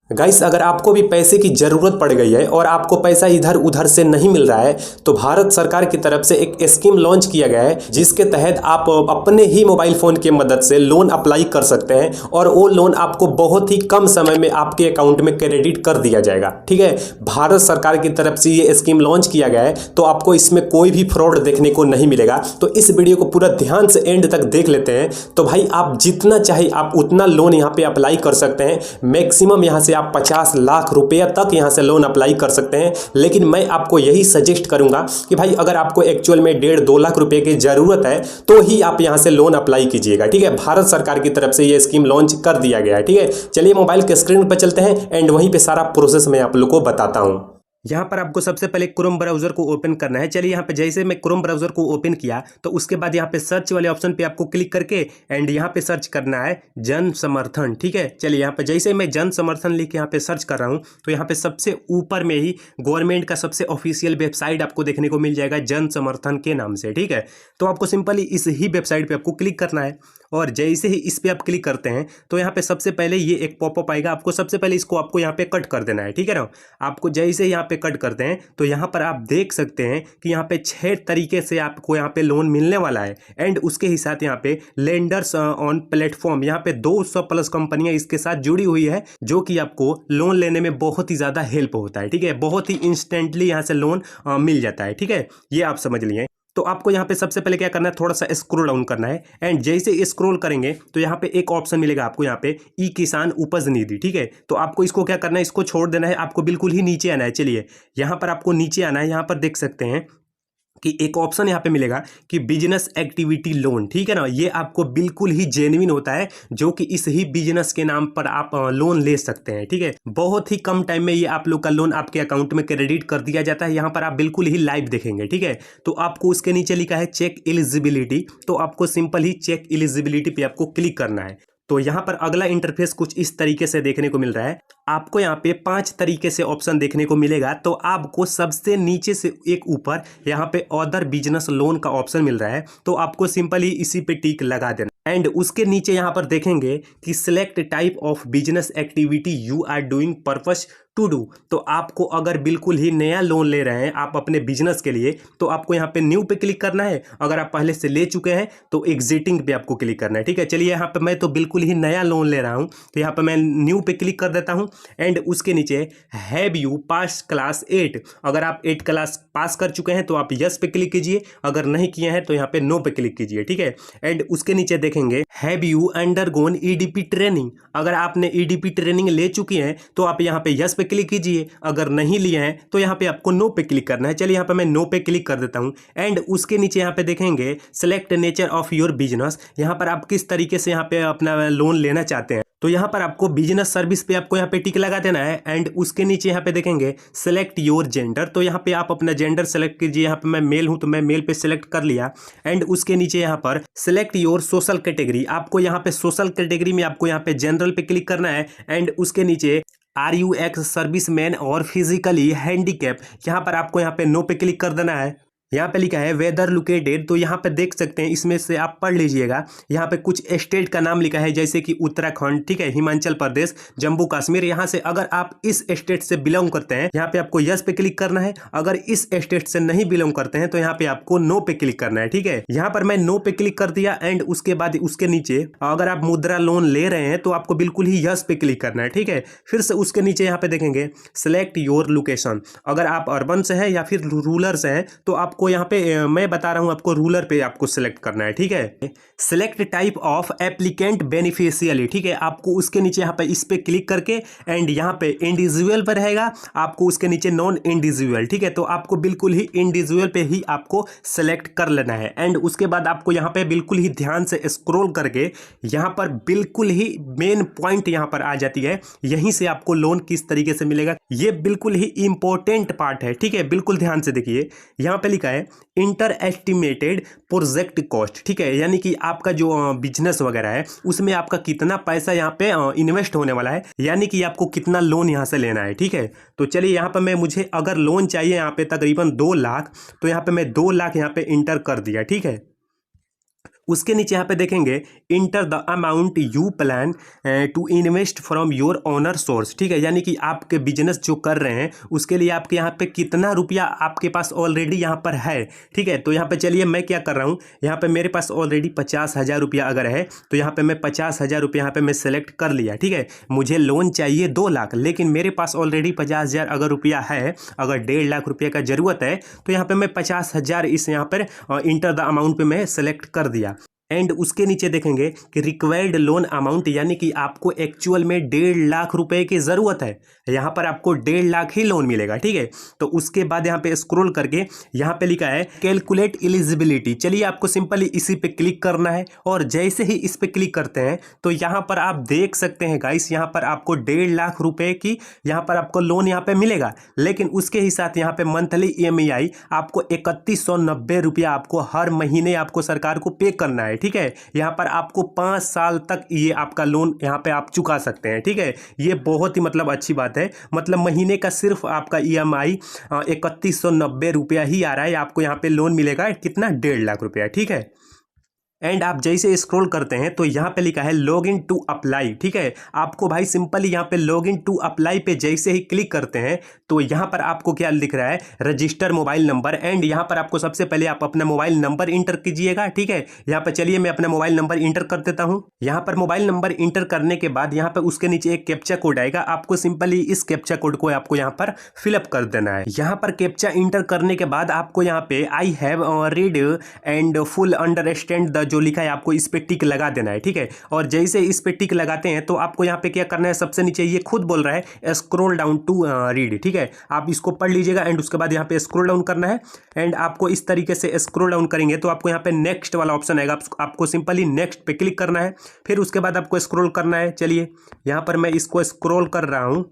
Guys, अगर आपको भी पैसे की ज़रूरत पड़ गई है और आपको पैसा इधर उधर से नहीं मिल रहा है तो भारत सरकार की तरफ से एक स्कीम लॉन्च किया गया है जिसके तहत आप अपने ही मोबाइल फ़ोन की मदद से लोन अप्लाई कर सकते हैं और वो लोन आपको बहुत ही कम समय में आपके अकाउंट में क्रेडिट कर दिया जाएगा। ठीक है, भारत सरकार की तरफ से ये स्कीम लॉन्च किया गया है तो आपको इसमें कोई भी फ्रॉड देखने को नहीं मिलेगा। तो इस वीडियो को पूरा ध्यान से एंड तक देख लेते हैं। तो भाई, आप जितना चाहे आप उतना लोन यहाँ पे अप्लाई कर सकते हैं। मैक्सिमम यहाँ से आप 50 लाख रुपया तक यहाँ से लोन अप्लाई कर सकते हैं। लेकिन मैं आपको यही सजेस्ट करूंगा कि भाई, अगर आपको एक्चुअल में 1.5-2 लाख रुपए की ज़रूरत है तो ही आप यहाँ से लोन अप्लाई कीजिएगा। ठीक है, भारत सरकार की तरफ से ये स्कीम लॉन्च कर दिया गया है। ठीक है, चलिए मोबाइल के स्क्रीन पर चलते हैं एंड वहीं पे सारा प्रोसेस मैं आप लोग को बताता हूँ। यहाँ पर आपको सबसे पहले क्रोम ब्राउज़र को ओपन करना है। चलिए, यहाँ पे जैसे मैं क्रोम ब्राउज़र को ओपन किया तो उसके बाद यहाँ पे सर्च वाले ऑप्शन पे आपको क्लिक करके एंड यहाँ पे सर्च करना है जन समर्थन। ठीक है, चलिए यहाँ पे जैसे मैं जन समर्थन लिख के यहाँ पे सर्च कर रहा हूँ तो यहाँ पे सबसे ऊपर में ही गवर्नमेंट का सबसे ऑफिशियल वेबसाइट आपको देखने को मिल जाएगा जन समर्थन के नाम से। ठीक है, तो आपको सिंपली इस ही वेबसाइट पर आपको क्लिक करना है और जैसे ही इस पर आप क्लिक करते हैं तो यहाँ पे सबसे पहले ये एक पॉपअप आएगा। आपको सबसे पहले इसको आपको यहाँ पे कट कर देना है। ठीक है ना, आपको जैसे यहाँ पे कट करते हैं तो यहाँ पर आप देख सकते हैं कि यहाँ पे 6 तरीके से आपको यहाँ पे लोन मिलने वाला है एंड उसके ही साथ यहाँ पे लेंडर्स ऑन प्लेटफॉर्म यहाँ पे 200 प्लस कंपनियां इसके साथ जुड़ी हुई है जो कि आपको लोन लेने में बहुत ही ज़्यादा हेल्प होता है। ठीक है, बहुत ही इंस्टेंटली यहाँ से लोन मिल जाता है। ठीक है, ये आप समझ लिए। तो आपको यहाँ पे सबसे पहले क्या करना है, थोड़ा सा स्क्रॉल डाउन करना है एंड जैसे स्क्रॉल करेंगे तो यहाँ पे एक ऑप्शन मिलेगा आपको यहाँ पे ई किसान उपज निधि। ठीक है, तो आपको इसको क्या करना है, इसको छोड़ देना है, आपको बिल्कुल ही नीचे आना है। चलिए, यहाँ पर आपको नीचे आना है। यहाँ पर देख सकते हैं कि एक ऑप्शन यहाँ पे मिलेगा कि बिजनेस एक्टिविटी लोन। ठीक है ना, ये आपको बिल्कुल ही जेन्युइन होता है जो कि इस ही बिजनेस के नाम पर आप लोन ले सकते हैं। ठीक है, बहुत ही कम टाइम में ये आप लोग का लोन आपके अकाउंट में क्रेडिट कर दिया जाता है। यहाँ पर आप बिल्कुल ही लाइव देखेंगे। ठीक है, तो आपको उसके नीचे लिखा है चेक एलिजिबिलिटी, तो आपको सिंपल ही चेक एलिजिबिलिटी पे आपको क्लिक करना है। तो यहाँ पर अगला इंटरफेस कुछ इस तरीके से देखने को मिल रहा है। आपको यहाँ पे 5 तरीके से ऑप्शन देखने को मिलेगा। तो आपको सबसे नीचे से एक ऊपर यहाँ पे अदर बिजनेस लोन का ऑप्शन मिल रहा है, तो आपको सिंपली इसी पे टिक लगा देना एंड उसके नीचे यहाँ पर देखेंगे कि select type of business activity you are doing purpose to do. तो आपको अगर बिल्कुल ही नया लोन ले रहे हैं आप अपने बिजनेस के लिए तो आपको यहाँ पे न्यू पे क्लिक करना है। अगर आप पहले से ले चुके हैं तो एग्जिटिंग पे आपको क्लिक करना है। ठीक है, चलिए यहाँ पे मैं तो बिल्कुल ही नया लोन ले रहा हूँ तो यहाँ पे मैं न्यू पे क्लिक कर देता हूँ एंड उसके नीचे हैव यू पास क्लास 8। अगर आप 8 क्लास पास कर चुके हैं तो आप यस पे क्लिक कीजिए, अगर नहीं किए हैं तो यहाँ पे नो पे क्लिक कीजिए। ठीक है, एंड उसके नीचे देखेंगे have you undergone EDP training. अगर आपने ईडीपी ट्रेनिंग ले चुकी है तो आप यहाँ पे यस पे क्लिक कीजिए, अगर नहीं लिए हैं तो यहाँ पे आपको नो पे क्लिक करना है। चलिए, यहाँ पे मैं नो पे क्लिक कर देता हूँ एंड उसके नीचे यहाँ पे देखेंगे select nature of your business. यहाँ पर आप किस तरीके से यहाँ पे अपना लोन लेना चाहते हैं, तो यहाँ पर आपको बिजनेस सर्विस पे आपको यहाँ पे टिक लगा देना है एंड उसके नीचे यहाँ पे देखेंगे सेलेक्ट योर जेंडर। तो यहाँ पे आप अपना जेंडर सेलेक्ट कीजिए। यहाँ पे मैं मेल हूँ तो मैं मेल पे सेलेक्ट कर लिया एंड उसके नीचे यहाँ पर सेलेक्ट योर सोशल कैटेगरी। आपको यहाँ पे सोशल कैटेगरी में आपको यहाँ पे जनरल पे क्लिक करना है एंड उसके नीचे are you ex service man और फिजिकली हैंडीकैप, यहाँ पर आपको यहाँ पे नो पे क्लिक कर देना है। यहाँ पे लिखा है वेदर लोकेटेड, तो यहाँ पे देख सकते हैं, इसमें से आप पढ़ लीजिएगा। यहाँ पे कुछ स्टेट का नाम लिखा है जैसे कि उत्तराखंड, ठीक है, हिमाचल प्रदेश, जम्मू कश्मीर। यहाँ से अगर आप इस स्टेट से बिलोंग करते हैं यहाँ पे आपको यस पे क्लिक करना है। अगर इस स्टेट से नहीं बिलोंग करते हैं तो यहाँ पे आपको नो पे क्लिक करना है। ठीक है, यहाँ पर मैं नो पे क्लिक कर दिया एंड उसके बाद उसके नीचे अगर आप मुद्रा लोन ले रहे हैं तो आपको बिल्कुल ही यस पे क्लिक करना है। ठीक है, फिर से उसके नीचे यहाँ पे देखेंगे सिलेक्ट योर लोकेशन। अगर आप अर्बन से हैं या फिर रूरल से हैं तो आप आपको यहाँ पे मैं बता रहा हूँ आपको रूलर पे आपको सिलेक्ट करना है। ठीक है, select type of applicant beneficiary. ठीक है, आपको उसके नीचे यहाँ पे इस पे क्लिक करके एंड यहाँ पे इंडिविजुअल पर रहेगा, आपको उसके नीचे नॉन इंडिविजुअल। ठीक है, तो आपको बिल्कुल ही इंडिविजुअल पे ही आपको सेलेक्ट कर लेना है एंड उसके बाद आपको यहाँ पे बिल्कुल ही ध्यान से स्क्रॉल करके यहाँ पर बिल्कुल ही मेन पॉइंट यहाँ पर आ जाती है। यहीं से आपको लोन किस तरीके से मिलेगा ये बिल्कुल ही इंपॉर्टेंट पार्ट है। ठीक है, बिल्कुल ध्यान से देखिए, यहाँ पे लिखा है इंटर एस्टिमेटेड प्रोजेक्ट कॉस्ट। ठीक है, यानी कि आपका जो बिजनेस वगैरह है उसमें आपका कितना पैसा यहाँ पे इन्वेस्ट होने वाला है, यानी कि आपको कितना लोन यहाँ से लेना है। ठीक है, तो चलिए यहाँ पे मुझे अगर लोन चाहिए यहाँ पे तकरीबन 2 लाख, तो यहाँ पे मैं 2 लाख यहाँ पे इंटर कर दिया। ठीक है, उसके नीचे यहाँ पे देखेंगे enter the amount you plan to invest from your owner source, ठीक है, यानी कि आपके बिजनेस जो कर रहे हैं उसके लिए आपके यहाँ पे कितना रुपया आपके पास ऑलरेडी यहाँ पर है, ठीक है। तो यहाँ पे चलिए मैं क्या कर रहा हूँ, यहाँ पे मेरे पास ऑलरेडी 50,000 रुपया अगर है तो यहाँ पे मैं 50,000 रुपया यहाँ पे मैं सेलेक्ट कर लिया, ठीक है। मुझे लोन चाहिए 2 लाख, लेकिन मेरे पास ऑलरेडी 50,000 अगर रुपया है, अगर 1.5 लाख रुपये का जरूरत है तो यहाँ पे मैं 50,000 इस यहाँ पर इंटर द अमाउंट पे मैं सेलेक्ट कर दिया। एंड उसके नीचे देखेंगे कि रिक्वायर्ड लोन अमाउंट, यानी कि आपको एक्चुअल में 1.5 लाख रुपए की ज़रूरत है, यहाँ पर आपको 1.5 लाख ही लोन मिलेगा, ठीक है। तो उसके बाद यहाँ पे स्क्रॉल करके यहाँ पे लिखा है कैलकुलेट एलिजिबिलिटी। चलिए आपको सिंपली इसी पे क्लिक करना है और जैसे ही इस पे क्लिक करते हैं तो यहाँ पर आप देख सकते हैं गाइस, यहाँ पर आपको 1.5 लाख रुपए की यहाँ पर आपको लोन यहाँ पे मिलेगा, लेकिन उसके ही साथ यहाँ पे मंथली EMI आपको 3190 रुपया आपको हर महीने आपको सरकार को पे करना है, ठीक है। यहाँ पर आपको 5 साल तक ये आपका लोन यहाँ पे आप चुका सकते हैं, ठीक है। ये बहुत ही मतलब अच्छी बात है, मतलब महीने का सिर्फ आपका EMI 3190 रुपया ही आ रहा है, आपको यहाँ पे लोन मिलेगा कितना, 1.5 लाख रुपया, ठीक है। एंड आप जैसे स्क्रॉल करते हैं तो यहाँ पे लिखा है लॉग इन टू अप्लाई, ठीक है। आपको भाई सिंपली यहाँ पे लॉग इन टू अप्लाई पे जैसे ही क्लिक करते हैं तो यहाँ पर आपको क्या दिख रहा है, रजिस्टर मोबाइल नंबर। एंड यहाँ पर आपको सबसे पहले आप अपना मोबाइल नंबर इंटर कीजिएगा, ठीक है। यहाँ पर चलिए मैं अपना मोबाइल नंबर इंटर कर देता हूँ। यहाँ पर मोबाइल नंबर इंटर करने के बाद यहाँ पर उसके नीचे एक कैप्चा कोड आएगा, आपको सिंपली इस कैप्चा कोड को आपको यहाँ पर फिलअप कर देना है। यहाँ पर कैप्चा इंटर करने के बाद आपको यहाँ पे I have read and full understand the जो लिखा है आपको इस पे टिक लगा देना है, ठीक है। और जैसे इस पे टिक लगाते हैं तो आपको यहाँ पे क्या करना है, सबसे नीचे ये खुद बोल रहा है स्क्रॉल डाउन टू रीड, ठीक है। आप इसको पढ़ लीजिएगा एंड उसके बाद यहाँ पे स्क्रॉल डाउन करना है। एंड आपको इस तरीके से स्क्रॉल डाउन करेंगे तो आपको यहाँ पे नेक्स्ट वाला ऑप्शन आएगा, आपको सिंपली नेक्स्ट पे क्लिक करना है, फिर उसके बाद आपको स्क्रॉल करना है। चलिए यहाँ पर मैं इसको स्क्रॉल कर रहा हूँ,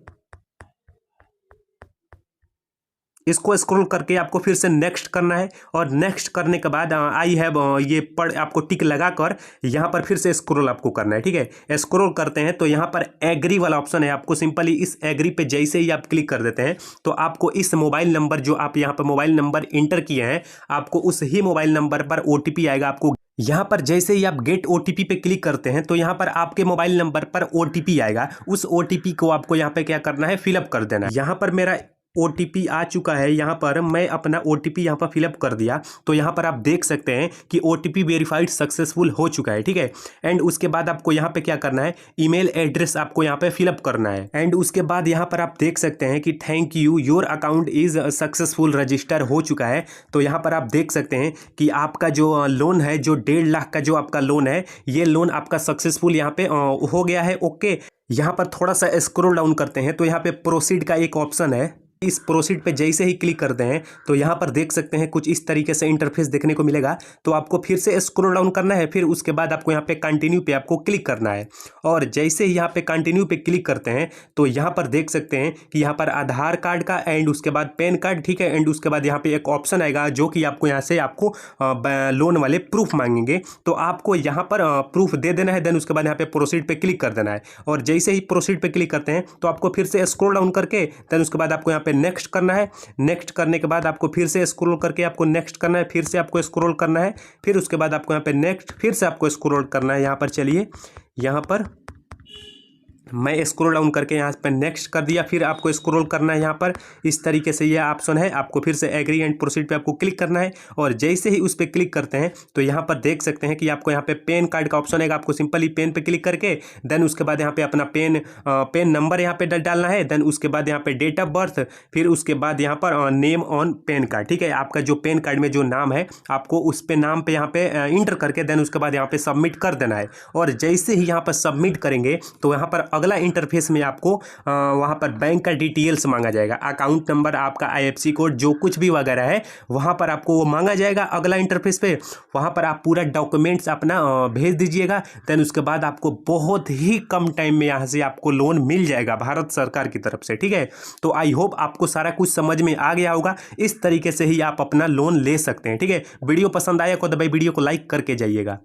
इसको स्क्रॉल करके आपको फिर से नेक्स्ट करना है और नेक्स्ट करने के बाद आई हैव ये पढ़ आपको टिक लगाकर यहाँ पर फिर से स्क्रॉल आपको करना है, ठीक है। स्क्रॉल करते हैं तो यहाँ पर एग्री वाला ऑप्शन है, आपको सिंपली इस एग्री पे जैसे ही आप क्लिक कर देते हैं तो आपको इस मोबाइल नंबर जो आप यहाँ पर मोबाइल नंबर इंटर किए हैं आपको उस ही मोबाइल नंबर पर OTP आएगा। आपको यहाँ पर जैसे ही आप गेट OTP पे क्लिक करते हैं तो यहाँ पर आपके मोबाइल नंबर पर OTP आएगा, उस OTP को आपको यहाँ पे क्या करना है, फिलअप कर देना है। यहाँ पर मेरा OTP आ चुका है, यहाँ पर मैं अपना OTP यहाँ पर फिलअप कर दिया तो यहाँ पर आप देख सकते हैं कि OTP वेरीफाइड सक्सेसफुल हो चुका है, ठीक है। एंड उसके बाद आपको यहाँ पे क्या करना है, ईमेल एड्रेस आपको यहाँ पे फिलअप करना है। एंड उसके बाद यहाँ पर आप देख सकते हैं कि thank you your account is successful register हो चुका है। तो यहाँ पर आप देख सकते हैं कि आपका जो लोन है, जो 1.5 लाख का जो आपका लोन है, ये लोन आपका सक्सेसफुल यहाँ पे हो गया है। ओके, यहाँ पर थोड़ा सा स्क्रॉल डाउन करते हैं तो यहाँ पे प्रोसीड का एक ऑप्शन है, इस प्रोसीड पे जैसे ही क्लिक करते हैं तो यहाँ पर देख सकते हैं कुछ इस तरीके से इंटरफेस देखने को मिलेगा। तो आपको फिर से स्क्रॉल डाउन करना है, फिर उसके बाद आपको यहाँ पे कंटिन्यू पे आपको क्लिक करना है और जैसे ही यहाँ पे कंटिन्यू पे क्लिक करते हैं तो यहाँ पर देख सकते हैं कि यहाँ पर आधार कार्ड का एंड उसके बाद पैन कार्ड, ठीक है। एंड उसके बाद यहाँ पे एक ऑप्शन आएगा जो कि आपको यहाँ से आपको लोन वाले प्रूफ मांगेंगे, तो आपको यहाँ पर प्रूफ दे देना है। देन उसके बाद यहाँ पे प्रोसीड पे क्लिक कर देना है और जैसे ही प्रोसीड पे क्लिक करते हैं तो आपको फिर से स्क्रॉल डाउन करके देन उसके बाद आपको यहाँ पे नेक्स्ट करना है। नेक्स्ट करने के बाद आपको फिर से स्क्रॉल करके आपको नेक्स्ट करना है, फिर से आपको स्क्रॉल करना है, फिर उसके बाद आपको यहाँ पे नेक्स्ट, फिर से आपको स्क्रॉल करना है। यहाँ पर चलिए, यहाँ पर मैं स्क्रॉल डाउन करके यहाँ पर नेक्स्ट कर दिया, फिर आपको स्क्रॉल करना है। यहाँ पर इस तरीके से ये ऑप्शन है, आपको फिर से एग्री एंड प्रोसीड पे आपको क्लिक करना है और जैसे ही उस पर क्लिक करते हैं तो यहाँ पर देख सकते हैं कि आपको यहाँ पे पेन कार्ड का ऑप्शन है, आपको सिंपली पेन पे क्लिक करके देन उसके बाद यहाँ पे अपना पेन नंबर यहाँ पे डालना है। देन उसके बाद यहाँ पे डेट ऑफ बर्थ, फिर उसके बाद यहाँ पर नेम ऑन पेन कार्ड, ठीक है। आपका जो पेन कार्ड में जो नाम है आपको उस पे नाम पे यहाँ पे इंटर करके देन उसके बाद यहाँ पे सबमिट कर देना है और जैसे ही यहाँ पर सबमिट करेंगे तो यहाँ पर अगला इंटरफेस में आपको वहाँ पर बैंक का डिटेल्स मांगा जाएगा, अकाउंट नंबर, आपका IFSC कोड, जो कुछ भी वगैरह है वहाँ पर आपको वो मांगा जाएगा। अगला इंटरफेस पे वहाँ पर आप पूरा डॉक्यूमेंट्स अपना भेज दीजिएगा। देन उसके बाद आपको बहुत ही कम टाइम में यहाँ से आपको लोन मिल जाएगा भारत सरकार की तरफ से, ठीक है। तो आई होप आपको सारा कुछ समझ में आ गया होगा, इस तरीके से ही आप अपना लोन ले सकते हैं, ठीक है। वीडियो पसंद आया तो भाई वीडियो को लाइक करके जाइएगा।